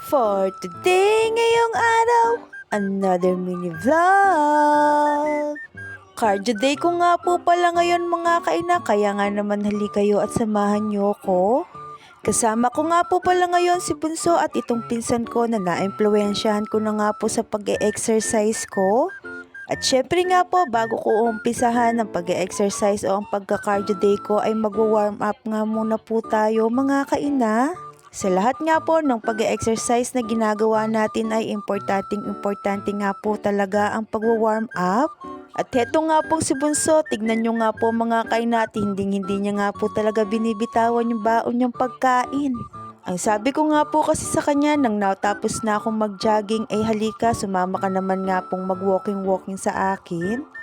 For today, ngayong araw, another mini vlog. Cardio day ko nga po pala ngayon mga kaina, kaya nga naman hali kayo at samahan niyo ko. Kasama ko nga po pala ngayon si Bunso at itong pinsan ko na naimpluwensyahan ko na nga po sa pag-e-exercise ko. At syempre nga po, bago ko umpisahan ng pag-e-exercise o ang pagka-cardio day ko ay magwa-warm up nga muna po tayo mga kaina. Sa lahat nga po ng pag-exercise na ginagawa natin ay importante nga po talaga ang pagwa-warm up. At heto nga po si Bunso, tignan nyo nga po mga kainat, hindi niya nga po talaga binibitawan yung baon niyang pagkain. Ang sabi ko nga po kasi sa kanya nang natapos na akong mag-jogging ay halika sumama ka naman nga pong mag-walking sa akin.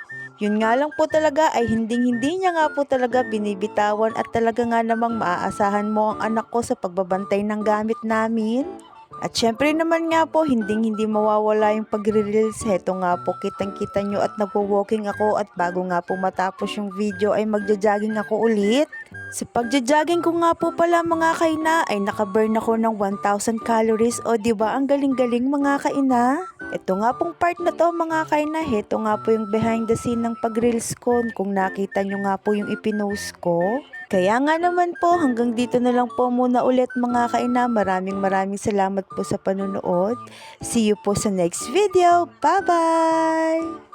Yun nga lang po talaga ay hindi niya nga po talaga binibitawan at talaga nga namang maaasahan mo ang anak ko sa pagbabantay ng gamit namin. At syempre naman nga po hindi mawawala yung pagre-reels. Heto nga po kitang-kita nyo at nagwo-walking ako at bago nga po matapos yung video ay magja-jogging ako ulit. Sa pagja-jogging ko nga po pala mga kaina ay nakaburn ako ng 1,000 calories o diba ang galing-galing mga kaina? Ito nga pong part na to mga kaina, heto nga po yung behind the scene ng pag-reels ko kung nakita nyo nga po yung ipinost ko. Kaya nga naman po hanggang dito na lang po muna ulit mga kaina. Maraming salamat po sa panonood. See you po sa next video. Bye bye!